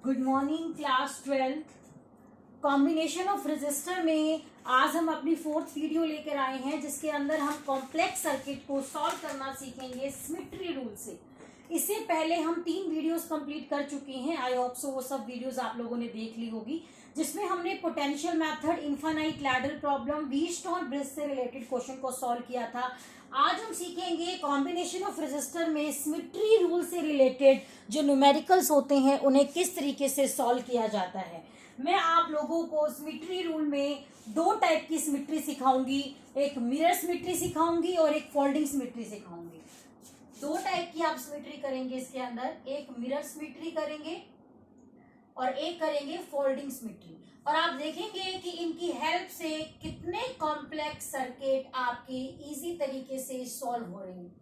Good morning class 12th। Combination of resistor में आज हम अपनी 4th वीडियो लेकर आए हैं, जिसके अंदर हम कॉम्प्लेक्स सर्किट को सॉल्व करना सीखेंगे सिमेट्री रूल से। इससे पहले हम 3 वीडियोस कंप्लीट कर चुके हैं। आई होप सो वो सब वीडियोस आप लोगों ने देख ली होगी, जिसमें हमने potential method, infinite ladder problem, Wheatstone bridge से रिलेटेड क्वेश्चन को सॉल्व किया था। आज हम सीखेंगे कॉम्बिनेशन ऑफ रेजिस्टर में सिमेट्री रूल से रिलेटेड जो न्यूमेरिकल्स होते हैं उन्हें किस तरीके से सॉल्व किया जाता है। मैं आप लोगों को सिमेट्री रूल में 2 टाइप की सिमेट्री सिखाऊंगी, एक मिरर सिमेट्री सिखाऊंगी और एक फोल्डिंग सिमेट्री सिखाऊंगी। 2 टाइप की आप सिमेट्री करेंगे इसके अंदर, एक मिरर सिमेट्री करेंगे और एक करेंगे फोल्डिंग सिमेट्री। और आप देखेंगे कि इनकी हेल्प से कितने कॉम्प्लेक्स सर्किट आपके इजी तरीके से सॉल्व हो रहे हैं।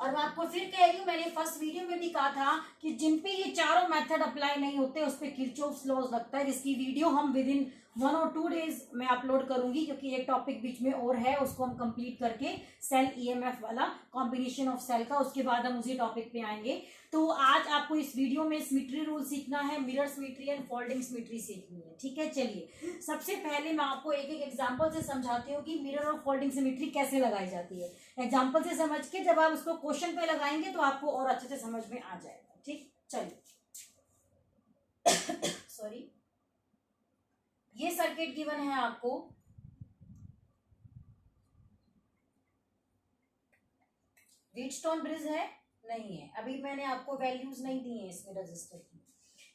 और मैं आपको फिर कह रही हूँ, मैंने फर्स्ट वीडियो में भी कहा था कि जिन पे ये चारों मेथड अप्लाई नहीं होते उस पे किरचॉफ्स लॉज लगता है, जिसकी वीडियो हम विद इन 1 और 2 डेज में अपलोड करूंगी, क्योंकि एक टॉपिक बीच में और है, उसको हम कंप्लीट करके सेल ईएमएफ वाला कॉम्बिनेशन ऑफ सेल का, उसके बाद हम उसी टॉपिक पे आएंगे। तो आज आपको इस वीडियो में सिमेट्री रूल सीखना है, mirror symmetry and folding symmetry सीखनी है। ठीक है, चलिए सबसे पहले मैं आपको एक एक एग्जांपल से समझाती हूँ कि मिरर और फोल्डिंग सिमेट्री कैसे लगाई जाती है। एग्जांपल से समझ के जब आप उसको क्वेश्चन पे लगाएंगे तो आपको और अच्छे से समझ में आ जाएगा। ठीक, चलिए सॉरी, ये सर्किट गिवन है आपको, व्हीटस्टोन ब्रिज है नहीं है, अभी मैंने आपको वैल्यूज नहीं दी है इसमें रजिस्टर की।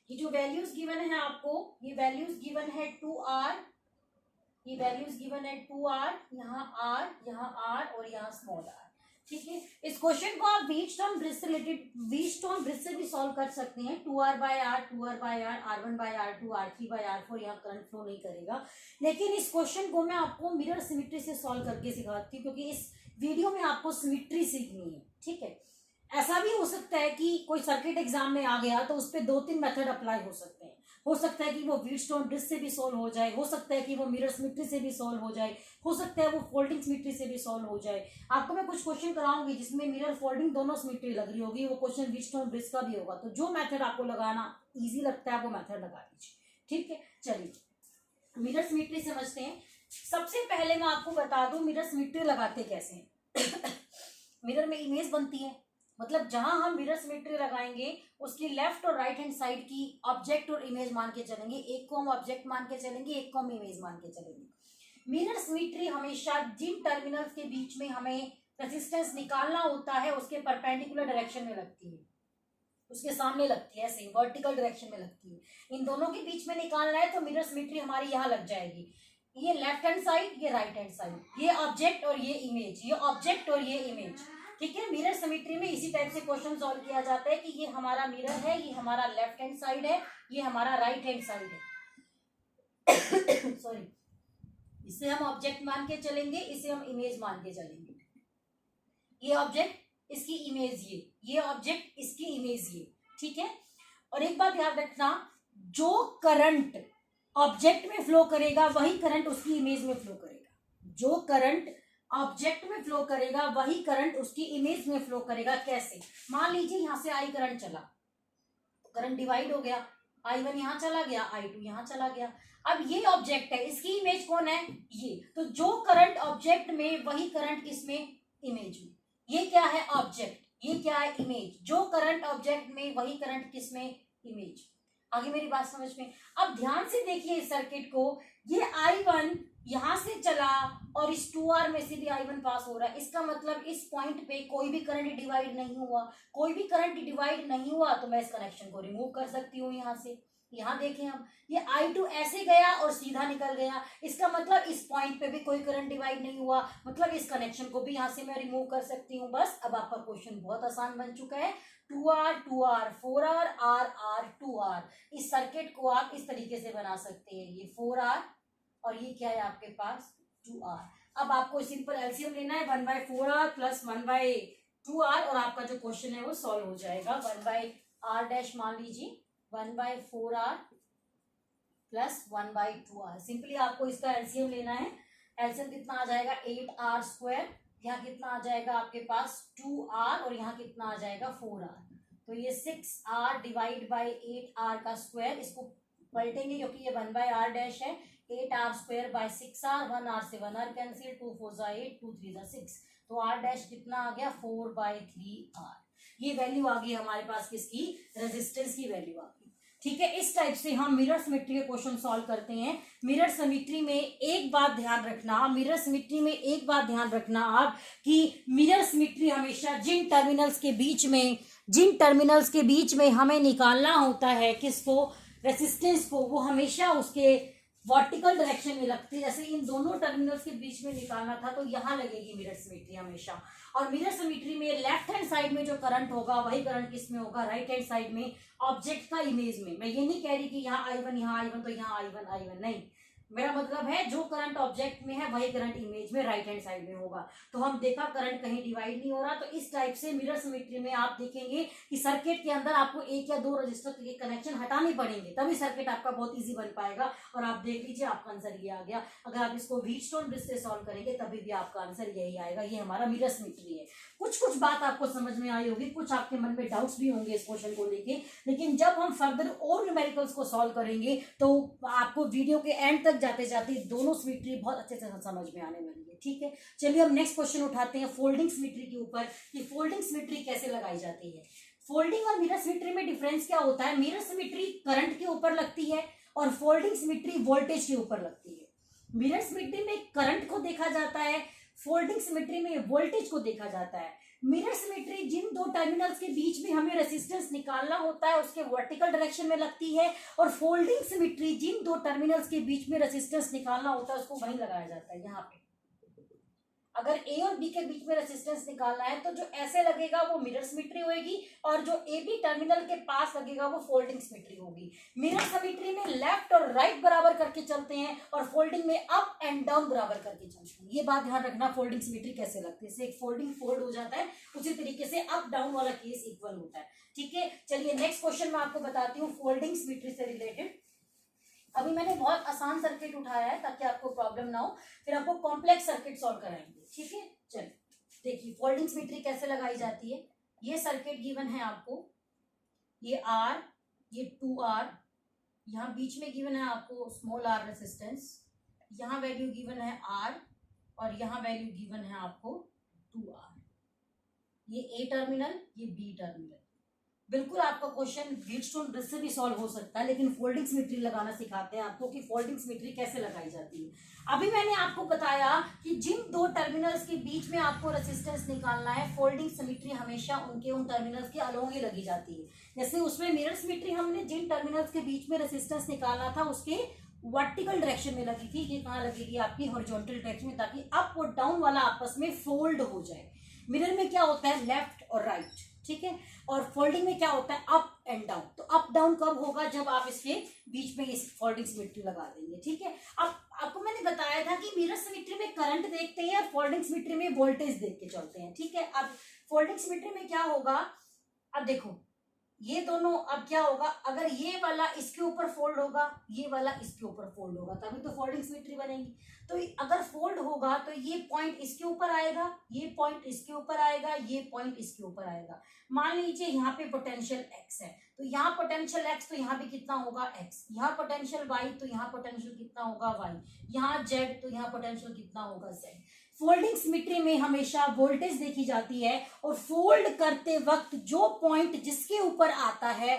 ये जो वैल्यूज गिवन है आपको, ये वैल्यूज गिवन है 2R, ये वैल्यूज गिवन है 2R, यहाँ R, यहाँ R और यहाँ स्मॉल r। ठीक है, इस क्वेश्चन को आप व्हीटस्टोन ब्रिज से रिलेटेड, व्हीटस्टोन ब्रिज से भी सॉल्व कर सकते हैं। 2R/R, 2R/R, R1/R2, R3/R4, यहाँ करंट फ्लो नहीं करेगा। लेकिन इस क्वेश्चन को मैं आपको मिरर सिमेट्री से सॉल्व करके सिखाती हूँ, क्योंकि इस वीडियो में आपको सिमेट्री सीखनी है। ठीक है, ऐसा भी हो सकता है कि कोई सर्किट एग्जाम में आ गया तो उस पर 2-3 मेथड अप्लाई हो सकते हैं। हो सकता है कि वो व्हीटस्टोन ब्रिज से भी सॉल्व हो जाए, हो सकता है कि वो मिरर सिमेट्री से भी सॉल्व हो जाए, हो सकता है वो फोल्डिंग सिमेट्री से भी सॉल्व हो जाए। आपको मैं कुछ क्वेश्चन कराऊंगी जिसमें मिरर फोल्डिंग दोनों सिमेट्री लग रही होगी, वो क्वेश्चन व्हीटस्टोन ब्रिज का भी होगा। तो जो मेथड आपको लगाना ईजी लगता है वो मेथड लगा दीजिए। ठीक है, चलिए मिरर सिमेट्री समझते हैं। सबसे पहले मैं आपको बता दूं मिरर सिमेट्री लगाते कैसे हैं। मिरर में इमेज बनती है, मतलब जहां हम मिरर सिमेट्री लगाएंगे उसकी लेफ्ट और राइट हैंड साइड की ऑब्जेक्ट और इमेज मान के चलेंगे। एक को हम ऑब्जेक्ट मान के चलेंगे, एक को हम इमेज मान के चलेंगे। मिरर सिमेट्री हमेशा जिन टर्मिनल्स के बीच में हमें रेजिस्टेंस निकालना होता है उसके परपेंडिकुलर डायरेक्शन में लगती है, उसके सामने लगती है, ऐसे वर्टिकल डायरेक्शन में लगती है। इन दोनों के बीच में निकालना है तो मिरर सिमेट्री हमारी यहाँ लग जाएगी। ये लेफ्ट हैंड साइड, ये राइट हैंड साइड, ये ऑब्जेक्ट और ये इमेज, ये ऑब्जेक्ट और ये इमेज। ठीक है, मिरर सिमेट्री में इसी टाइप से क्वेश्चन सॉल्व किया जाता है कि ये हमारा मिरर है, ये हमारा लेफ्ट हैंड साइड है, ये हमारा राइट हैंड साइड है। सॉरी, इसे हम ऑब्जेक्ट मान के चलेंगे, इसे हम इमेज मान के चलेंगे। ये ऑब्जेक्ट, इसकी इमेज ये ऑब्जेक्ट, इसकी इमेज ये। ठीक है, और एक बात याद रखना, जो करंट ऑब्जेक्ट में फ्लो करेगा वही करंट उसकी इमेज में फ्लो करेगा। जो करंट ऑब्जेक्ट में फ्लो करेगा वही करंट उसकी इमेज में फ्लो करेगा। कैसे? मान लीजिए यहां से आई करंट चला, करंट डिवाइड हो गया, I1 यहां चला गया, I2 यहां चला गया। अब ये ऑब्जेक्ट है, इसकी इमेज कौन है? ये। तो जो करंट ऑब्जेक्ट में वही करंट किसमें? इमेज में। ये क्या है? ऑब्जेक्ट। ये क्या है? इमेज। जो करंट ऑब्जेक्ट में वही करंट किसमें? इमेज। आगे मेरी बात समझ में? अब ध्यान से देखिए इस सर्किट को, ये I1 यहां से चला और इस 2R में से भी I1 पास हो रहा है। इसका मतलब इस पॉइंट पे कोई भी करंट डिवाइड नहीं हुआ। कोई भी करंट डिवाइड नहीं हुआ तो मैं इस कनेक्शन को रिमूव कर सकती हूँ यहां से। यहां देखें हम, ये I2 ऐसे गया और सीधा निकल गया, इसका मतलब इस पॉइंट पे भी कोई करंट डिवाइड नहीं हुआ, मतलब इस कनेक्शन को भी यहां से मैं रिमूव कर सकती हूँ। बस अब आपका क्वेश्चन बहुत आसान बन चुका है। 2R 2R 4R R R 2R। इस सर्किट को आप इस तरीके से बना सकते हैं, ये 4R और ये क्या है आपके पास? 2R। अब आपको सिंपल एलसीएम लेना है, 1/4R प्लस 1/2R, और आपका जो क्वेश्चन है वो सॉल्व हो जाएगा। 1/R' मान लीजिए, 1/4R प्लस 1/2R। सिंपली आपको इसका एलसीएम लेना है। एलसीएम कितना आ जाएगा? 8R²। यहाँ कितना आ जाएगा आपके पास? 2R, और यहाँ कितना आ जाएगा? 4R। तो ये 6R डिवाइड बाई 8R का स्क्वायर, इसको पलटेंगे क्योंकि ये 1/r डैश है, 8R square by 6R, 1R से 1R कैंसिल, 2 4 8, 2 3 6, तो R डैश कितना आ गया 4/3R। ये वैल्यू आ गई हमारे पास किसकी, रेजिस्टेंस की वैल्यू आ गई। ठीक है, इस टाइप से हम मिरर सिमेट्री के क्वेश्चन सॉल्व करते हैं। मिरर सिमेट्री में एक बात ध्यान रखना, आप कि मिरर सिमेट्री हमेशा जिन टर्मिनल्स के बीच में हमें निकालना होता है किसको, रेसिस्टेंस को, वो हमेशा उसके वर्टिकल डायरेक्शन में लगती है। जैसे इन दोनों टर्मिनल्स के बीच में निकालना था तो यहाँ लगेगी मिरर सिमेट्री हमेशा। और मिरर सिमेट्री में लेफ्ट हैंड साइड में जो करंट होगा वही करंट किस में होगा, राइट हैंड साइड में, ऑब्जेक्ट का इमेज में। मैं ये नहीं कह रही कि यहाँ I1 तो यहाँ I1 नहीं, मेरा मतलब है जो करंट ऑब्जेक्ट में है वही करंट इमेज में राइट हैंड साइड में होगा। तो हम देखा करंट कहीं डिवाइड नहीं हो रहा। तो इस टाइप से मिरर सिमेट्री में आप देखेंगे कि सर्किट के अंदर आपको एक या दो रजिस्टर के कनेक्शन हटाने पड़ेंगे, तभी सर्किट आपका बहुत इजी बन पाएगा। और आप देख लीजिए आपका आंसर ये आ गया। अगर आप इसको व्हीटस्टोन ब्रिज से सॉल्व करेंगे तभी भी आपका आंसर यही आएगा। ये हमारा मिरर सिमेट्री है। कुछ बात आपको समझ में आई होगी, कुछ आपके मन में डाउट्स भी होंगे इस क्वेश्चन को लेके, लेकिन जब हम फर्दर और न्यूमेरिकल्स को सॉल्व करेंगे तो आपको वीडियो के एंड तक जाते जाते दोनों सिमेट्री बहुत अच्छे से समझ में आने वाली है। ठीक है, चलिए हम नेक्स्ट क्वेश्चन उठाते हैं फोल्डिंग सिमेट्री के ऊपर, कि फोल्डिंग सिमेट्री कैसे लगाई जाती है। फोल्डिंग और मिरर सिमेट्री में डिफरेंस क्या होता है, मिरर सिमेट्री करंट के ऊपर लगती है और फोल्डिंग सिमेट्री वोल्टेज के ऊपर लगती है। मिरर सिमेट्री में करंट को देखा जाता है, फोल्डिंग सिमेट्री में वोल्टेज को देखा जाता है। मिरर सिमेट्री जिन दो टर्मिनल्स के बीच में हमें रेजिस्टेंस निकालना होता है उसके वर्टिकल डायरेक्शन में लगती है, और फोल्डिंग सिमेट्री जिन दो टर्मिनल्स के बीच में रेजिस्टेंस निकालना होता है उसको वहीं लगाया जाता है, यहाँ पे। अगर ए और बी के बीच में रेजिस्टेंस निकालना है तो जो ऐसे लगेगा वो मिरर सिमेट्री होगी, और जो ए बी टर्मिनल के पास लगेगा वो फोल्डिंग सिमेट्री होगी। मिरर सिमेट्री में लेफ्ट और राइट बराबर करके चलते हैं और फोल्डिंग में अप एंड डाउन बराबर करके चलते हैं। ये बात ध्यान रखना, फोल्डिंग सिमेट्री कैसे लगती है, एक फोल्डिंग फोल्ड हो जाता है, उसी तरीके से अप डाउन वाला केस इक्वल होता है। ठीक है, चलिए नेक्स्ट क्वेश्चन मैं आपको बताती हूँ फोल्डिंग सिमेट्री से रिलेटेड। अभी मैंने बहुत आसान सर्किट उठाया है ताकि आपको प्रॉब्लम ना हो, फिर आपको कॉम्प्लेक्स सर्किट सॉल्व कराएंगे। ठीक है, चलिए देखिए फोल्डिंग सिमेट्री कैसे लगाई जाती है। ये सर्किट गिवन है आपको, ये R, ये 2R, यहाँ बीच में गिवन है आपको स्मॉल r रेजिस्टेंस, यहाँ वैल्यू गिवन है R और यहाँ वैल्यू गिवन है आपको 2R। ये A टर्मिनल, ये B टर्मिनल। बिल्कुल आपका क्वेश्चन व्हीटस्टोन ब्रिज से भी सॉल्व हो सकता है, लेकिन फोल्डिंग सिमेट्री लगाना सिखाते हैं आपको कि फोल्डिंग सिमेट्री कैसे लगाई जाती है। अभी मैंने आपको बताया कि जिन दो टर्मिनल्स के बीच में आपको रेजिस्टेंस निकालना है, फोल्डिंग सिमेट्री हमेशा उनके उन टर्मिनल्स के अलोंग ही लगी जाती है। जैसे उसमें मिरर सिमेट्री हमने जिन टर्मिनल्स के बीच में रेजिस्टेंस निकालना था उसके वर्टिकल डायरेक्शन में लगी थी, ये कहाँ लगेगी आपकी हॉरिजॉन्टल डायरेक्शन में, ताकि अप और डाउन वाला आपस में फोल्ड हो जाए। मिरर में क्या होता है, लेफ्ट और राइट। ठीक है, और फोल्डिंग में क्या होता है, अप एंड डाउन। तो अप डाउन कब होगा, जब आप इसके बीच में इस फोल्डिंग सिमेट्री लगा देंगे। ठीक है, अब आपको मैंने बताया था कि मिरर सिमेट्री में करंट देखते हैं और फोल्डिंग सिमेट्री में वोल्टेज देख के चलते हैं। ठीक है, अब फोल्डिंग सिमेट्री में क्या होगा, अब देखो ये दोनों, अब क्या होगा, अगर ये वाला इसके ऊपर फोल्ड होगा, ये वाला इसके ऊपर फोल्ड होगा, तभी तो फोल्डिंग सिमेट्री बनेगी। तो अगर फोल्ड होगा तो ये पॉइंट इसके ऊपर आएगा, ये पॉइंट इसके ऊपर आएगा, ये पॉइंट इसके ऊपर आएगा। मान लीजिए यहाँ पे पोटेंशियल x है, तो यहाँ पोटेंशियल x तो यहाँ भी कितना होगा x, यहाँ पोटेंशियल y तो यहाँ पोटेंशियल कितना होगा y, यहाँ z तो यहाँ पोटेंशियल कितना होगा z। फोल्डिंग सिमेट्री में हमेशा वोल्टेज देखी जाती है, और फोल्ड करते वक्त जो पॉइंट जिसके ऊपर आता है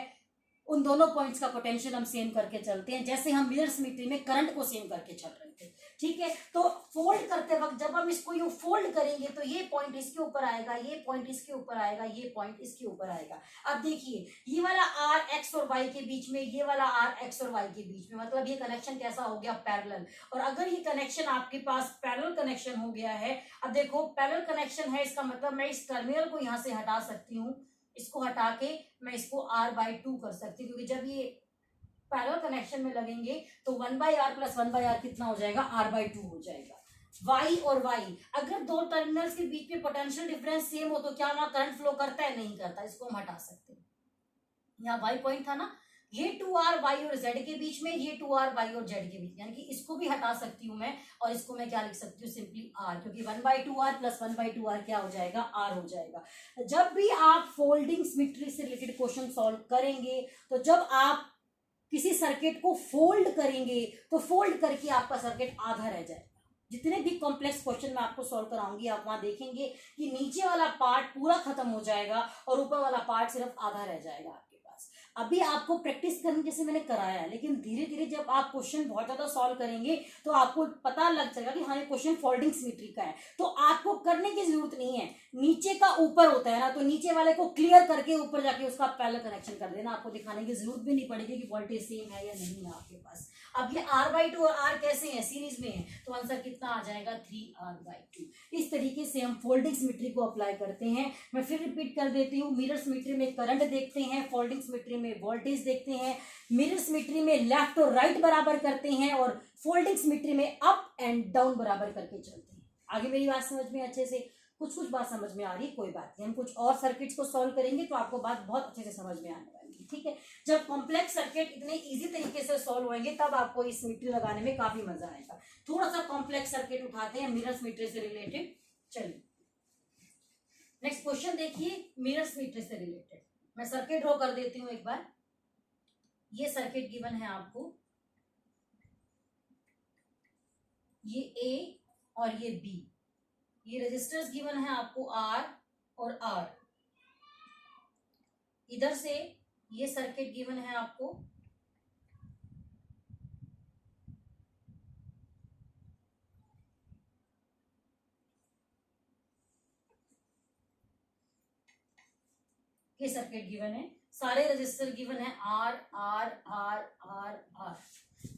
उन दोनों पॉइंट्स का पोटेंशियल हम सेम करके चलते हैं, जैसे हम मिरर सिमेट्री में करंट को सेम करके चल रहे थे। ठीक है, तो फोल्ड करते वक्त जब हम इसको यूं फोल्ड करेंगे तो ये पॉइंट इसके ऊपर आएगा, ये पॉइंट इसके ऊपर आएगा, ये पॉइंट इसके ऊपर आएगा। अब देखिए ये वाला r x और y के बीच में, ये वाला r x और y के बीच में, मतलब ये कनेक्शन कैसा हो गया, पैरेलल। और अगर ये कनेक्शन आपके पास पैरेलल कनेक्शन हो गया है, अब देखो पैरेलल कनेक्शन है, इसका मतलब मैं इस टर्मिनल को यहाँ से हटा सकती हूँ, इसको हटा के मैं इसको r/2 कर सकती हूँ, क्योंकि जब ये पैरेलल कनेक्शन में लगेंगे तो 1/r + 1/r कितना हो जाएगा, r/2 हो जाएगा। y और y, अगर दो टर्मिनल्स के बीच में पोटेंशियल डिफरेंस सेम हो तो क्या वहां करंट फ्लो करता है, नहीं करता, इसको हम हटा सकते हैं। यहाँ y पॉइंट था ना, ये 2r y और z के बीच में, ये 2r y और z के बीच, यानी कि इसको भी हटा सकती हूँ मैं, और इसको मैं क्या लिख सकती हूँ, सिंपली r, क्योंकि 1/2r प्लस 1/2r क्या हो जाएगा, r हो जाएगा। जब भी आप फोल्डिंग सिमेट्री से रिलेटेड क्वेश्चन सॉल्व करेंगे, तो जब आप किसी सर्किट को फोल्ड करेंगे तो फोल्ड करके आपका सर्किट आधा रह जाएगा। जितने भी कॉम्प्लेक्स क्वेश्चन मैं आपको सॉल्व कराऊंगी, आप वहां देखेंगे कि नीचे वाला पार्ट पूरा खत्म हो जाएगा और ऊपर वाला पार्ट सिर्फ आधा रह जाएगा आपके पास। अभी आपको प्रैक्टिस करने जैसे मैंने कराया, लेकिन धीरे धीरे जब आप क्वेश्चन बहुत ज्यादा सॉल्व करेंगे तो आपको पता लग जाएगा कि हाँ ये क्वेश्चन फोल्डिंग सिमेट्री का है। तो आपको करने की जरूरत नहीं है, नीचे का ऊपर होता है ना, तो नीचे वाले को क्लियर करके ऊपर जाके उसका पैरेलल कनेक्शन कर देना, आपको दिखाने की जरूरत भी नहीं पड़ेगी कि वोल्टेज सेम है या नहीं है आपके पास। अब ये r/2 और r कैसे हैं, सीरीज में है, तो आंसर कितना आ जाएगा, 3r/2। इस तरीके से हम फोल्डिंग सिमेट्री को अप्लाई करते हैं। मैं फिर रिपीट कर देती हूँ, मिरर सिमेट्री में करंट देखते हैं, फोल्डिंग सिमेट्री में वोल्टेज देखते हैं, मिरर सिमेट्री में लेफ्ट और राइट बराबर करते हैं, और फोल्डिंग सिमेट्री में अप एंड डाउन बराबर करके चलते हैं। आगे मेरी बात समझ में अच्छे से, कुछ बात समझ में आ रही, कोई बात नहीं, हम कुछ और सर्किट्स को सॉल्व करेंगे तो आपको बात बहुत अच्छे से समझ में आने वाली है, ठीक है। जब कॉम्प्लेक्स सर्किट इतने इजी तरीके से सॉल्व होंगे तब आपको इस सिमेट्री लगाने में काफी मजा आएगा। थोड़ा सा कॉम्प्लेक्स सर्किट उठाते हैं मिरर सिमेट्री से रिलेटेड। चलिए नेक्स्ट क्वेश्चन देखिए, मिरर सिमेट्री से रिलेटेड मैं सर्किट ड्रॉ कर देती हूँ एक बार। ये सर्किट गिवन है आपको, ये ए और ये बी, ये रेजिस्टर्स गिवन है आपको R और R। इधर से ये सर्किट गिवन है आपको, ये सर्किट गिवन है, सारे रेजिस्टर गिवन है R R R R R।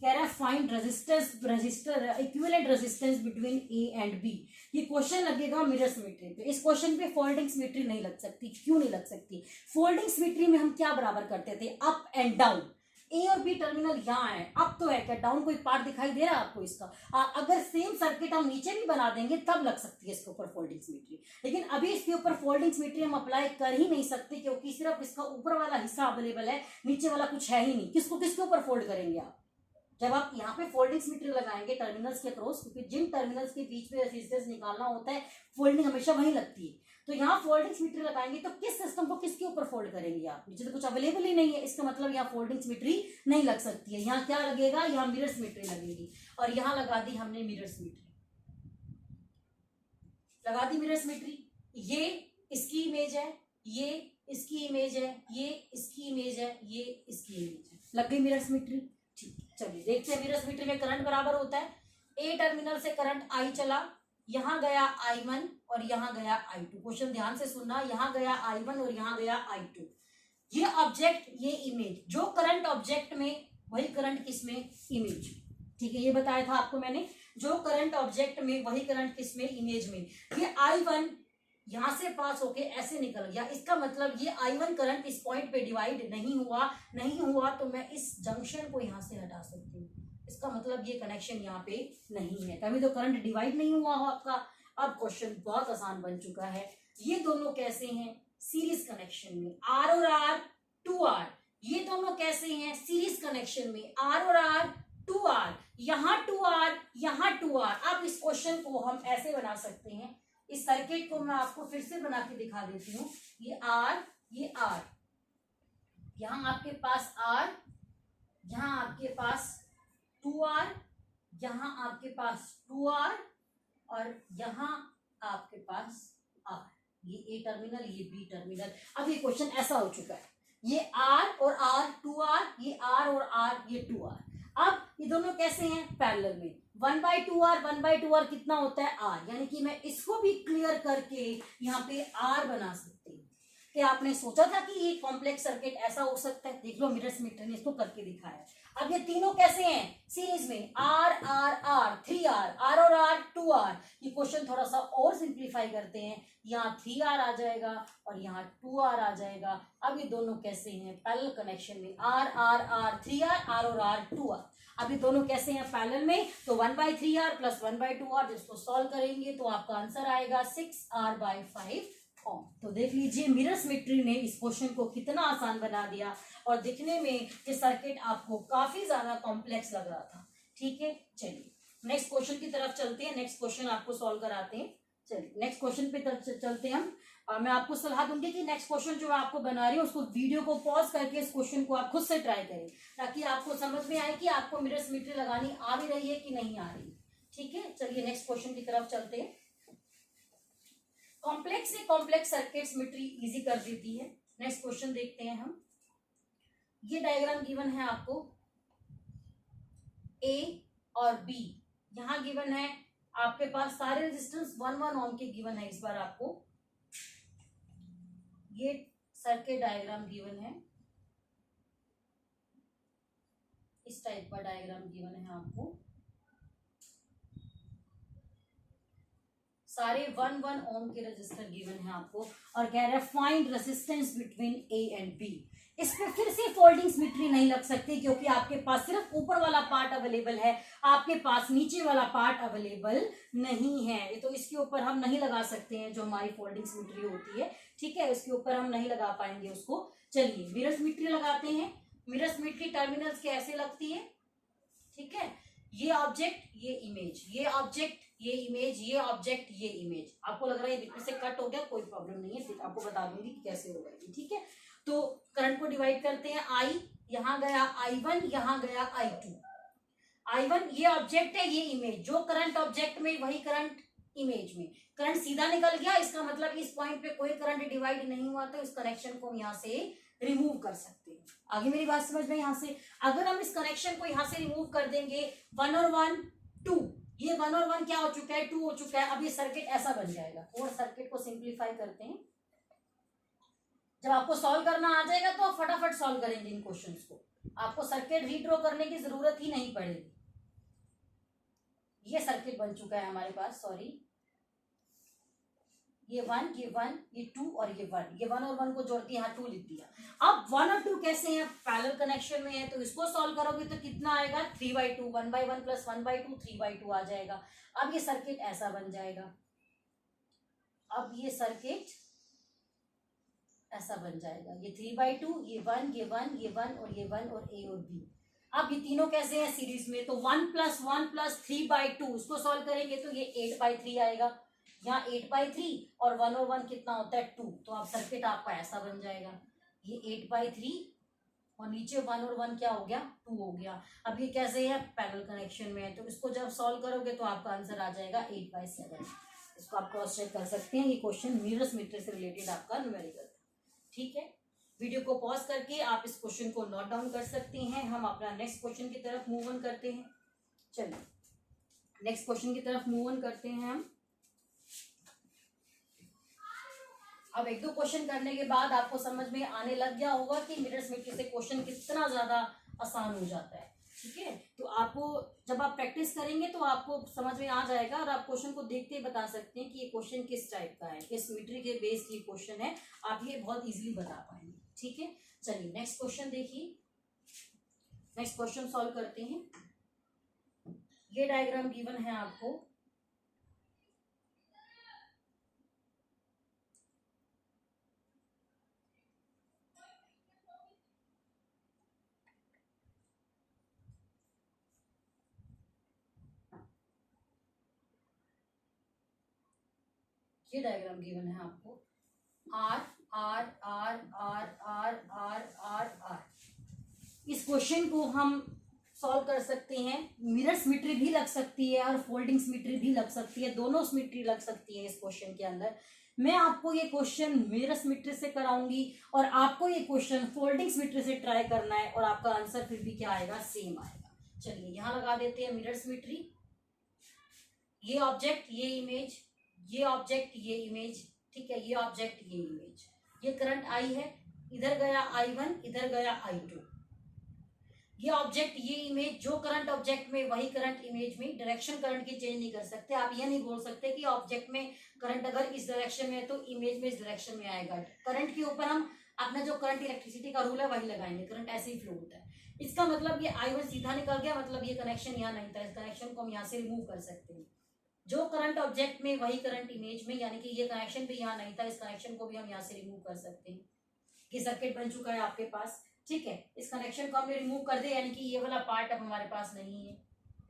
कह रहा है find resistor equivalent resistance between A and B. ये क्वेश्चन लगेगा मिरर सिमेट्री पे। इस क्वेश्चन पे फोल्डिंग सिमेट्री नहीं लग सकती। क्यों नहीं लग सकती? फोल्डिंग सिमेट्री में हम क्या बराबर करते थे, अप एंड डाउन। ए और बी टर्मिनल यहाँ है, अप तो है, क्या डाउन कोई पार्ट दिखाई दे रहा है आपको इसका? अगर सेम सर्किट हम नीचे भी बना देंगे तब लग सकती है इसके ऊपर फोल्डिंग सिमेट्री, लेकिन अभी इसके ऊपर फोल्डिंग सिमेट्री हम अप्लाई कर ही नहीं सकते क्योंकि सिर्फ इसका ऊपर वाला हिस्सा अवेलेबल है, नीचे वाला कुछ है ही नहीं। किसको किसके ऊपर फोल्ड करेंगे आप? जब आप यहाँ पे फोल्डिंग सिमेट्री लगाएंगे टर्मिनल्स के क्रॉस, क्योंकि जिन टर्मिनल्स के बीच में रेजिस्टेंस निकालना होता है फोल्डिंग हमेशा वहीं लगती है, तो यहाँ फोल्डिंग सिमेट्री लगाएंगे तो किस सिस्टम को किसके ऊपर फोल्ड करेंगे आप? नीचे तो कुछ अवेलेबल ही नहीं है, इसका मतलब यहाँ फोल्डिंग सिमेट्री नहीं लग सकती है। यहाँ क्या लगेगा, यहाँ मिरर सिमेट्री लगेगी, और यहाँ लगा दी हमने मिरर सिमेट्री, लगा दी मिरर सिमेट्री। ये इसकी इमेज है, ये इसकी इमेज है, ये इसकी इमेज है, ये इसकी इमेज है, लग गई मिरर सिमेट्री। ठीक है, चलिए देखते हैं। मिरर सिमेट्री में करंट बराबर होता है, ए टर्मिनल से करंट आई चला, यहाँ गया I1 और यहाँ गया I2। क्वेश्चन ध्यान से सुनना, यहाँ गया I1 और यहाँ गया I2। ये ऑब्जेक्ट, ये इमेज, जो करंट ऑब्जेक्ट में वही करंट किसमें, इमेज। ठीक है, ये बताया था आपको मैंने, जो करंट ऑब्जेक्ट में वही करंट किसमें, इमेज में। ये I1 यहां से पास होके ऐसे निकल गया, इसका मतलब ये I1 करंट इस पॉइंट पे डिवाइड नहीं हुआ तो मैं इस जंक्शन को यहां से हटा सकती हूँ। इसका मतलब ये कनेक्शन यहाँ पे नहीं है, तभी तो करंट डिवाइड नहीं हुआ हो आपका। अब क्वेश्चन बहुत आसान बन चुका है। ये दोनों कैसे हैं, सीरीज कनेक्शन में, R और R 2R। ये दोनों कैसे हैं, सीरीज कनेक्शन में, R और R 2R, यहाँ 2R, यहाँ 2R। अब इस क्वेश्चन को हम ऐसे बना सकते हैं, इस सर्किट को मैं आपको फिर से बना के दिखा देती हूँ। ये R, ये R, यहाँ आपके पास R, यहाँ आपके पास 2R, यहाँ आपके पास 2R, और यहाँ आपके पास R। ये A टर्मिनल, ये B टर्मिनल। अब ये क्वेश्चन ऐसा हो चुका है, ये R और R 2R, ये R और R, ये 2R। अब ये दोनों कैसे हैं, पैरेलल में। 1/2R कितना होता है, R, यानी कि मैं इसको भी क्लियर करके यहाँ पे R बना सकती हूँ। क्या आपने सोचा था कि ये कॉम्प्लेक्स सर्किट ऐसा हो सकता है? देख लो, मिरर सिमेट्री ने इसको करके दिखाया। अब ये तीनों कैसे हैं, सीरीज में, R R R 3R, R और R 2R। ये क्वेश्चन थोड़ा सा और सिंप्लीफाई करते हैं, यहाँ 3R आ जाएगा और यहाँ 2R आ जाएगा। अब ये दोनों कैसे हैं, पैरेलल कनेक्शन में, R R R 3R, R और R 2R। अब ये दोनों कैसे हैं, पैरेलल में, तो 1/3R प्लस 1/2R। जिसको सॉल्व करेंगे तो आपका आंसर आएगा 6R/5 फॉर्म। तो देख लीजिए मिरर सिमेट्री ने इस क्वेश्चन को कितना आसान बना दिया और दिखने में ये सर्किट आपको काफी ज्यादा कॉम्प्लेक्स लग रहा था। ठीक है, चलिए नेक्स्ट क्वेश्चन की तरफ चलते हैं, नेक्स्ट क्वेश्चन आपको सॉल्व कराते हैं। चलिए नेक्स्ट क्वेश्चन पे चलते हैं हम। मैं आपको सलाह दूंगी कि नेक्स्ट क्वेश्चन जो मैं आपको बना रही हूँ उसको वीडियो को पॉज करके इस क्वेश्चन को आप खुद से ट्राई करें, ताकि आपको समझ में आए कि आपको मिरर सिमेट्री लगानी आ भी रही है कि नहीं आ रही। ठीक है, चलिए नेक्स्ट क्वेश्चन की तरफ चलते हैं। कॉम्प्लेक्स से कॉम्प्लेक्स सर्किट सिमेट्री इजी कर देती है। नेक्स्ट क्वेश्चन देखते हैं हम। ये डायग्राम गिवन है आपको, ए और बी यहां गिवन है आपके पास, सारे रेजिस्टेंस 1 ओम के गिवन है। इस बार आपको ये सर्किट डायग्राम गिवन है, इस टाइप का डायग्राम गिवन है आपको, सारे 1 ओम के रजिस्टर गिवन है आपको, और कह रहा है find resistance between A and B. इस पे फिर से फोल्डिंग सिमेट्री नहीं लग सकती, क्योंकि आपके पास सिर्फ ऊपर वाला पार्ट अवेलेबल है, आपके पास नीचे वाला पार्ट अवेलेबल नहीं है। तो इसके ऊपर हम नहीं लगा सकते हैं जो हमारी फोल्डिंग सिमेट्री होती है। ठीक है, इसके ऊपर हम नहीं लगा पाएंगे उसको। चलिए मिरर सिमेट्री लगाते हैं। मिरर सिमेट्री टर्मिनल्स कैसे लगती है? ठीक है, ये ऑब्जेक्ट ये इमेज, ये ऑब्जेक्ट ये इमेज, ये ऑब्जेक्ट ये इमेज। आपको लग रहा है बीच में से कट हो गया, कोई प्रॉब्लम नहीं है, फिर आपको बता दूंगी कि कैसे होगा ये। ठीक है, तो करंट को डिवाइड करते हैं। आई यहां गया I1, यहां गया I2। I1 ये ऑब्जेक्ट है, ये इमेज, जो करंट ऑब्जेक्ट में वही करंट इमेज में। करंट सीधा निकल गया, इसका मतलब इस पॉइंट पे कोई करंट डिवाइड नहीं हुआ, तो इस कनेक्शन को हम यहाँ से रिमूव कर सकते हैं। आगे मेरी बात समझ में? यहाँ से अगर हम इस कनेक्शन को यहाँ से रिमूव कर देंगे, 1 और 1 2, ये 1 और 1 क्या हो चुका है? 2 हो चुका है। अब ये सर्किट ऐसा बन जाएगा। और सर्किट को सिंप्लीफाई करते हैं। जब आपको सॉल्व करना आ जाएगा तो आप फटाफट सॉल्व करेंगे इन क्वेश्चंस को, आपको सर्किट रीड्रॉ करने की जरूरत ही नहीं पड़ेगी। ये सर्किट बन चुका है हमारे पास, सॉरी, ये 1 ये 1 ये 2 और ये 1, ये 1 और 1 को जोड़ के यहाँ 2 लिख दिया। अब 1 और 2 कैसे हैं? पैरेलल कनेक्शन में है, तो इसको सॉल्व करोगे तो कितना आएगा? 3/2, 1/1 प्लस 1/2 3/2 आ जाएगा। अब ये सर्किट ऐसा बन जाएगा। अब ये सर्किट ऐसा बन जाएगा, ये 3/2, ये 1 ये 1 ये 1 और ये 1 और ए और बी। अब ये तीनों कैसे हैं? सीरीज में, तो 1 + 1 + 3/2, इसको सॉल्व करेंगे तो ये 8/3 आएगा। यहाँ 8/3 और 1 और 1 कितना होता है? 2। तो अब सर्किट आपका ऐसा बन जाएगा, ये 8/3 और नीचे 1 और 1 क्या हो गया? 2 हो गया। अब ये कैसे है? पैरेलल कनेक्शन में है, तो इसको जब सॉल्व करोगे तो आपका आंसर आ जाएगा 8/7। इसको आप क्रॉस चेक कर सकते हैं। ये क्वेश्चन मिरर सिमेट्री से रिलेटेड आपका न्यूमेरिकल। ठीक है, वीडियो को पॉज करके आप इस क्वेश्चन को नोट डाउन कर सकते हैं। हम अपना नेक्स्ट क्वेश्चन की तरफ मूव ऑन करते हैं। चलिए नेक्स्ट क्वेश्चन की तरफ मूव ऑन करते हैं हम। अब 1-2 क्वेश्चन करने के बाद आपको समझ में आने लग गया होगा कि मिरर सिमेट्री से क्वेश्चन कितना ज्यादा आसान हो जाता है। ठीक है, तो आपको जब आप प्रैक्टिस करेंगे तो आपको समझ में आ जाएगा, और आप क्वेश्चन को देखते ही बता सकते हैं कि ये क्वेश्चन किस टाइप का है, किस सिमेट्री के बेस्ड ये क्वेश्चन है। आप ये बहुत इजीली बता पाएंगे। ठीक है, चलिए नेक्स्ट क्वेश्चन देखिए। नेक्स्ट क्वेश्चन सॉल्व करते हैं। ये डायग्राम गिवन है आपको, ये डायग्राम गिवन है आपको, R R R R R R R R. इस क्वेश्चन को हम सॉल्व कर सकते हैं। मिरर सिमेट्री भी लग सकती है और फोल्डिंग सिमेट्री भी लग सकती है, दोनों सिमेट्री लग सकती है इस क्वेश्चन के अंदर। मैं आपको ये क्वेश्चन मिरर सिमेट्री से कराऊंगी और आपको ये क्वेश्चन फोल्डिंग सिमेट्री से ट्राई करना है, और आपका आंसर फिर भी क्या आएगा? सेम आएगा। चलिए यहां लगा देते हैं मिरर सिमेट्री। ये ऑब्जेक्ट ये इमेज, ये ऑब्जेक्ट ये इमेज। ठीक है, ये ऑब्जेक्ट ये इमेज, ये करंट आई है, इधर गया I1, इधर गया I2। ये ऑब्जेक्ट ये इमेज, जो करंट ऑब्जेक्ट में वही करंट इमेज में। डायरेक्शन करंट की चेंज नहीं कर सकते। आप ये नहीं बोल सकते कि ऑब्जेक्ट में करंट अगर इस डायरेक्शन में है तो इमेज में इस डायरेक्शन में आएगा। करंट के ऊपर हम अपना जो करंट इलेक्ट्रिसिटी का रूल है वही लगाएंगे, करंट ऐसे ही फ्लो होता है। इसका मतलब ये I1 सीधा निकल गया, मतलब ये कनेक्शन यहाँ नहीं था, इस कनेक्शन को हम यहाँ से रिमूव कर सकते हैं। जो करंट ऑब्जेक्ट में वही करंट इमेज में, यानी कि ये कनेक्शन भी यहाँ नहीं था, इस कनेक्शन को भी हम यहाँ से रिमूव कर सकते हैं। ये सर्किट बन चुका है आपके पास, ठीक है। इस कनेक्शन को हमने रिमूव कर दिया, यानी कि ये वाला पार्ट अब हमारे पास नहीं है,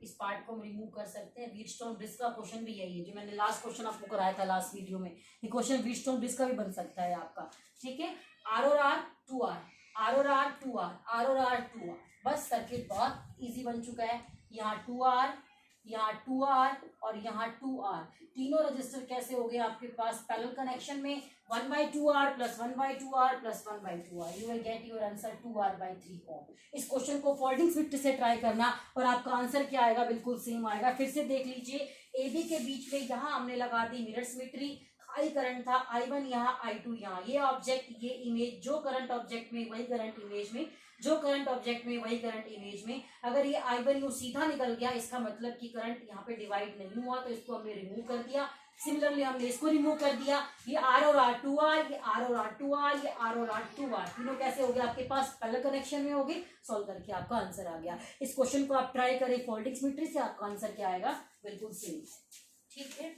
इस पार्ट को हम रिमूव कर सकते हैं। व्हीटस्टोन ब्रिज का क्वेश्चन भी यही है जो मैंने लास्ट क्वेश्चन आपको कराया था लास्ट वीडियो में। ये क्वेश्चन व्हीटस्टोन ब्रिज का भी बन सकता है आपका, ठीक है। आर और आर टू आर, आर और आर टू आर, आर और आर टू आर, बस सर्किट बहुत इजी बन चुका है। यहाँ टू आर, यहाँ टू आर और यहाँ टू आर, तीनों रजिस्टर कैसे हो गए आपके पास पैरेलल कनेक्शन में, 1/2R plus 1/2R plus 1/2R, you will get your answer 2R/3 ओम। इस क्वेश्चन को फोल्डिंग स्विच से ट्राई करना और आपका आंसर क्या आएगा, बिल्कुल सेम आएगा। फिर से देख लीजिए, AB के बीच में यहाँ हमने लगा दी मिरर सिमेट्री, आई करंट था, I1 यहाँ, I2 यहाँ, ये ऑब्जेक्ट ये इमेज, जो करंट ऑब्जेक्ट में वही करंट इमेज में, जो करंट ऑब्जेक्ट में वही करंट इमेज में। अगर ये I1 यूं सीधा निकल गया, इसका मतलब कि करंट यहाँ पे डिवाइड नहीं हुआ, तो इसको हमने रिमूव कर दिया। सिमिलरली हमने इसको रिमूव कर दिया। ये R और R 2R, ये R और R 2R, ये R और R 2R, तीनों कैसे हो गए आपके पास पैरेलल कनेक्शन में हो गए। सॉल्व करके आपका आंसर आ गया। इस क्वेश्चन को आप ट्राई करें फोल्डिंग सिमेट्री से, आपका आंसर क्या आएगा, बिल्कुल सेम, ठीक है।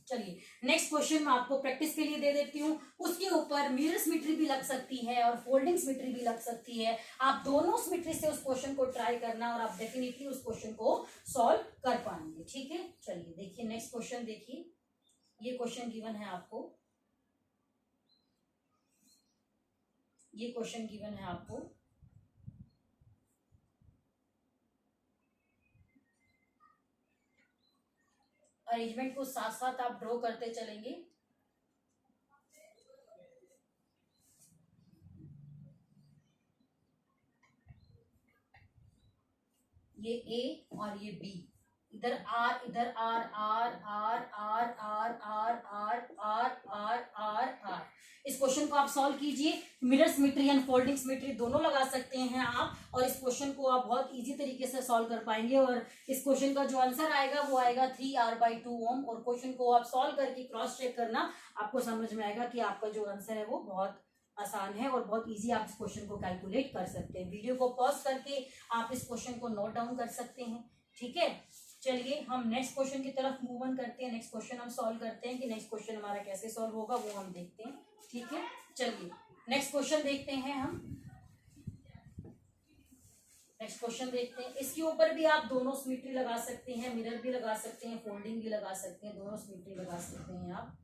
चलिए नेक्स्ट क्वेश्चन मैं आपको प्रैक्टिस के लिए दे देती हूँ। उसके ऊपर मिरर सिमेट्री भी लग सकती है और फोल्डिंग सिमेट्री भी लग सकती है। आप दोनों सिमेट्री से उस क्वेश्चन को ट्राई करना और आप डेफिनेटली उस क्वेश्चन को सॉल्व कर पाएंगे, ठीक है। चलिए देखिए नेक्स्ट क्वेश्चन, देखिए ये क्वेश्चन गिवन है आपको, ये क्वेश्चन गिवन है आपको। अरेंजमेंट को साथ साथ आप ड्रॉ करते चलेंगे। ये ए और ये बी, इधर आर, इधर R, R R R R R R R R R R. इस क्वेश्चन को आप सॉल्व कीजिए। Mirror symmetry and folding symmetry दोनों लगा सकते हैं आप, और इस क्वेश्चन को आप बहुत इजी तरीके से सॉल्व कर पाएंगे। और इस क्वेश्चन का जो आंसर आएगा वो आएगा 3R/2 ओम। और क्वेश्चन को आप सॉल्व करके क्रॉस चेक करना, आपको समझ में आएगा कि आपका जो आंसर है वो बहुत आसान है और बहुत इजी आप इस क्वेश्चन को कैलकुलेट कर सकते हैं। वीडियो को पॉज करके आप इस क्वेश्चन को नोट डाउन कर सकते हैं, ठीक है। चलिए हम नेक्स्ट क्वेश्चन की तरफ मूव ऑन करते हैं। नेक्स्ट क्वेश्चन हम सॉल्व करते हैं कि नेक्स्ट क्वेश्चन हमारा कैसे सॉल्व होगा वो हम देखते हैं, ठीक है। चलिए नेक्स्ट क्वेश्चन देखते हैं हम, नेक्स्ट क्वेश्चन देखते हैं। इसके ऊपर भी आप दोनों सिमेट्री लगा सकते हैं, मिरर भी लगा सकते हैं, फोल्डिंग भी लगा सकते हैं, दोनों सिमेट्री लगा सकते हैं आप।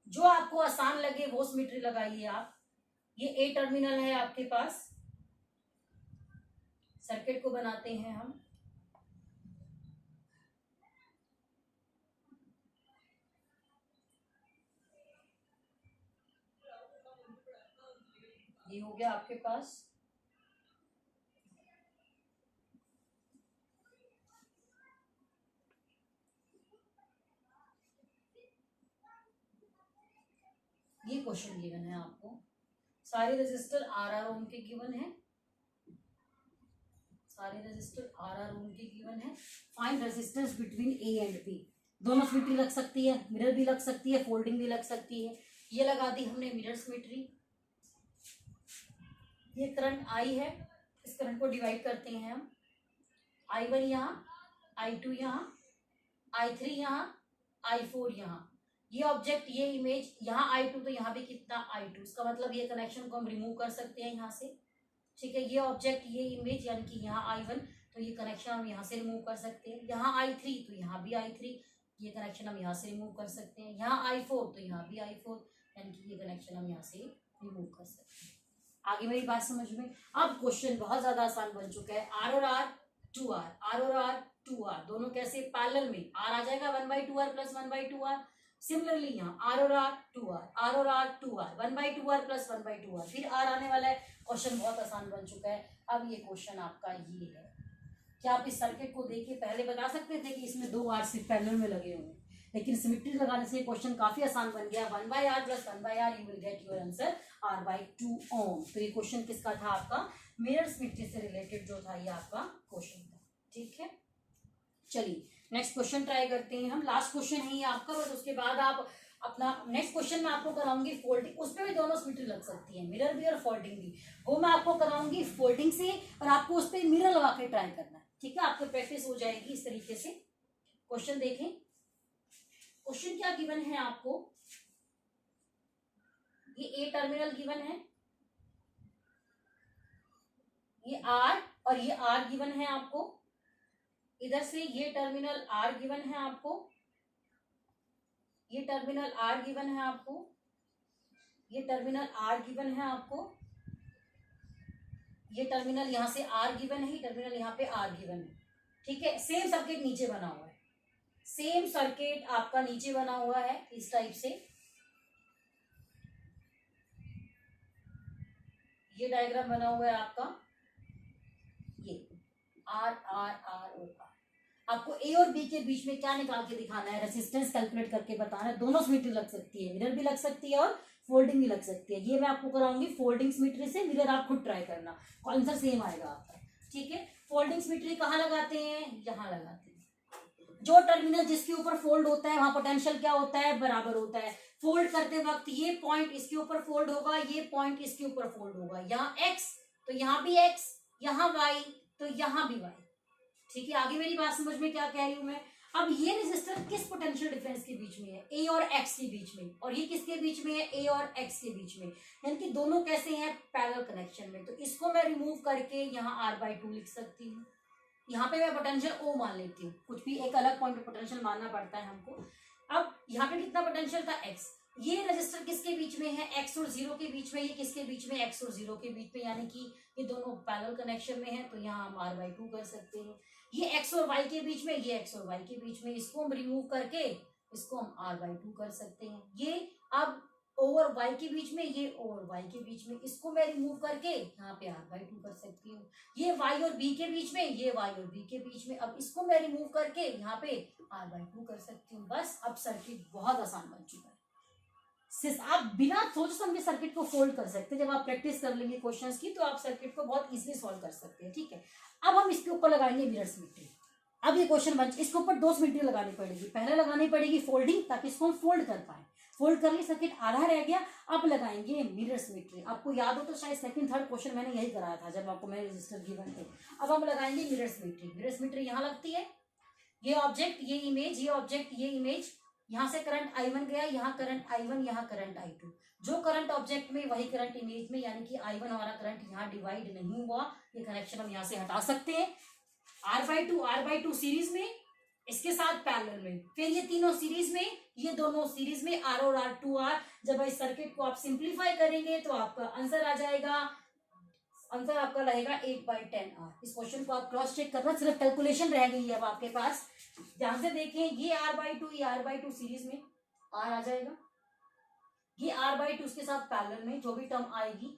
जो आपको आसान लगे वो सिमेट्री लगाइए आप। ये ए टर्मिनल है आपके पास, सर्किट को बनाते हैं हम। ये हो गया आपके पास, ये क्वेश्चन गिवन है आपको। सारे रजिस्टर आर ओम के गिवन है, सारे रजिस्टर आर ओम के गिवन है। Find resistance between A and B. दोनों सिमेट्री लग सकती है, मिरर भी लग सकती है, फोल्डिंग भी लग सकती है। ये लगा दी हमने मिरर सिमेट्री। ये करंट आई है, इस करंट को डिवाइड करते हैं हम। I1 यहाँ, I2 यहाँ, I3 यहाँ, I4 यहाँ। ये ऑब्जेक्ट ये इमेज यहाँ I2, तो यहाँ भी कितना I2, इसका मतलब ये कनेक्शन को हम रिमूव कर सकते हैं यहाँ से, ठीक है। ये ऑब्जेक्ट ये इमेज यानी कि यहाँ I1, तो ये कनेक्शन हम यहाँ से रिमूव कर सकते हैं। यहाँ I3 तो यहाँ भी I3, ये कनेक्शन हम यहाँ से रिमूव कर सकते हैं। यहाँ I4 तो यहाँ भी I4, यानी कि ये कनेक्शन हम यहाँ से रिमूव कर सकते हैं। आगे मेरी बात समझ में। अब क्वेश्चन बहुत ज्यादा आसान बन चुका है। आर और आर 2R, आर और आर 2R, दोनों कैसे पैरेलल में, आर आ जाएगा 1/2R प्लस 1/2R। सिमिलरली यहाँ आर और आर 2R, आर और R 2R, 1/2R plus 1/2R, फिर आर आने वाला है। क्वेश्चन बहुत आसान बन चुका है। अब ये क्वेश्चन आपका ये है, क्या आप इस सर्किट को देखिए, पहले बता सकते थे कि इसमें 2 आर सिर्फ पैरेलल में लगे हुए, लेकिन सिमेट्री लगाने से क्वेश्चन काफी आसान बन गया। 1/R plus 1/R, you will get your answer R/2 ओम। तो ये क्वेश्चन किसका था आपका, मिरर सिमेट्री से रिलेटेड जो था ये आपका क्वेश्चन था, ठीक है। चलिए नेक्स्ट क्वेश्चन ट्राई करते हैं हम। लास्ट क्वेश्चन है ये आपका, बस उसके बाद आप अपना नेक्स्ट क्वेश्चन में आपको कराऊंगी फोल्डिंग, उसमें भी दोनों सिमेट्री लग सकती है, मिरर भी और फोल्डिंग भी। वो मैं आपको कराऊंगी फोल्डिंग से, और आपको उस पर मिरर लगा के ट्राई करना है, ठीक है। आपको प्रैक्टिस हो जाएगी इस तरीके से। क्वेश्चन देखें, क्वेश्चन क्या गिवन है आपको, ये ए टर्मिनल गिवन है, ये आर और ये आर गिवन है आपको, इधर से ये टर्मिनल आर गिवन है आपको, ये टर्मिनल आर गिवन है आपको, ये टर्मिनल आर गिवन है आपको, ये टर्मिनल यहां से आर गिवन है, ये टर्मिनल यहाँ पे आर गिवन है, ठीक है। सेम सर्किट नीचे बना हुआ है, सेम सर्किट आपका नीचे बना हुआ है इस टाइप से, ये डायग्राम बना हुआ है आपका, ये आर आर आर और आर। आपको ए और बी के बीच में क्या निकाल के दिखाना है, रेजिस्टेंस कैलकुलेट करके बताना है। दोनों सिमेट्री लग सकती है, मिरर भी लग सकती है और फोल्डिंग भी लग सकती है। ये मैं आपको कराऊंगी फोल्डिंग सिमेट्री से, मिरर आप खुद ट्राई करना, आंसर सेम आएगा आपका, ठीक है। फोल्डिंग सिमेट्री कहाँ लगाते हैं, यहाँ लगाते हैं। जो टर्मिनल जिसके ऊपर फोल्ड होता है वहां पोटेंशियल क्या होता है, बराबर होता है। फोल्ड करते वक्त ये पॉइंट इसके ऊपर फोल्ड होगा, ये पॉइंट इसके ऊपर फोल्ड होगा, यहाँ एक्स तो यहाँ भी एक्स, यहाँ वाई तो यहाँ भी वाई, ठीक है। आगे मेरी बात समझ में क्या कह रही हूं मैं। अब ये रेजिस्टर किस पोटेंशियल डिफरेंस के बीच में है, ए और एक्स के बीच में, और ये किसके बीच में है, ए और एक्स के बीच में, यानी कि दोनों कैसे हैं, पैरेलल कनेक्शन में। तो इसको मैं रिमूव करके यहाँ r/2 लिख सकती हूँ। यहाँ पे मैं पोटेंशियल ओ मान लेती हूँ, कुछ भी एक अलग पॉइंट पे पोटेंशियल मानना पड़ता है हमको। अब यहाँ पे कितना पोटेंशियल था, एक्स। ये रजिस्टर किसके बीच में है, एक्स और जीरो के बीच में, ये किसके बीच में, एक्स और जीरो के बीच में, यानी कि ये दोनों पैरेलल कनेक्शन में है, तो यहाँ हम r/2 कर सकते हैं। ये एक्स और वाई के बीच में, ये एक्स और वाई के बीच में, इसको हम रिमूव करके इसको हम r/2 कर सकते हैं। ये अब ओ और वाई के बीच में, ये ओ और वाई के बीच में, इसको मैं रिमूव करके यहाँ पे r/2 कर सकती हूँ। ये वाई और बी के बीच में, ये वाई और बी के बीच में, अब इसको मैं रिमूव करके यहाँ पे r/2 कर सकती हूँ। बस अब सर्किट बहुत आसान बन चुका है। आप बिना सोच समझे सर्किट को फोल्ड कर सकते हैं। जब आप प्रैक्टिस कर लेंगे क्वेश्चंस की तो आप सर्किट को बहुत इजीली सॉल्व कर सकते हैं, ठीक है। अब हम इसके ऊपर लगाएंगे मिरर सिमेट्री। अब ये क्वेश्चन बन, इसके ऊपर 2 सिमेट्री लगानी पड़ेगी। पहले लगानी पड़ेगी फोल्डिंग, ताकि इसको हम फोल्ड कर पाए। फोल्ड कर लिए, सर्किट आधा रह गया, अब लगाएंगे मिरर सिमेट्री। आपको याद हो तो शायद सेकंड थर्ड क्वेश्चन मैंने यही कराया था जब आपको मेरे रजिस्टर गिवन थे। अब हम लगाएंगे मिरर सिमेट्री। मिरर सिमेट्री यहाँ लगती है, ये ऑब्जेक्ट ये इमेज, ये ऑब्जेक्ट ये इमेज, यहाँ से करंट I1 गया, यहाँ करंट I1, यहाँ करंट I2। जो करंट ऑब्जेक्ट में वही करंट इमेज में, यानी कि I1 हमारा करंट यहाँ डिवाइड नहीं हुआ, ये कनेक्शन हम यहाँ से हटा सकते हैं। r/2 सीरीज में, इसके साथ पैरेलल में, फिर ये तीनों सीरीज में, ये दोनों सीरीज में, R और R 2R। जब इस सर्किट को आप सिंप्लीफाई करेंगे तो आपका आंसर आ जाएगा, आंसर आपका रहेगा 8/10R। इस क्वेश्चन को आप क्रॉस चेक करना, सिर्फ कैलकुलेशन रह गई है अब आपके पास। ध्यान से देखें, ये r/2, ये r/2 सीरीज में R आ जाएगा, ये r/2 उसके साथ पैरेलल में जो भी टर्म आएगी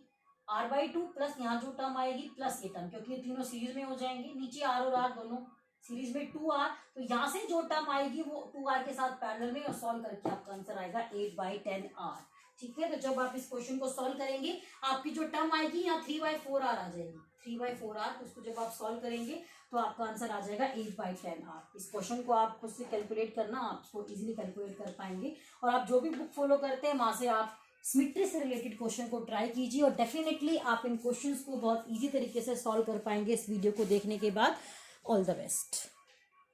r/2 प्लस यहाँ जो टर्म आएगी प्लस ये टर्म, क्योंकि ये तीनों सीरीज में हो जाएंगे। नीचे R और R दोनों सीरीज में 2R, तो यहाँ से जो टर्म आएगी वो 2R के साथ पैरेलल में, और सॉल्व करके आपका आंसर आएगा 8/10R, ठीक है। तो जब आप इस क्वेश्चन को सॉल्व करेंगे, आपकी जो टर्म आएगी यहाँ 3/4R आ जाएगी, 3/4R। तो उसको जब आप सॉल्व करेंगे तो आपका आंसर आ जाएगा 8/10R। इस क्वेश्चन को आप खुद से कैलकुलेट करना, आप इसको इजीली कैलकुलेट कर पाएंगे। और आप जो भी बुक फॉलो करते हैं वहां से आप सिमेट्री से रिलेटेड क्वेश्चन को ट्राई कीजिए, और डेफिनेटली आप इन क्वेश्चंस को बहुत इजी तरीके से सॉल्व कर पाएंगे इस वीडियो को देखने के बाद। All the best.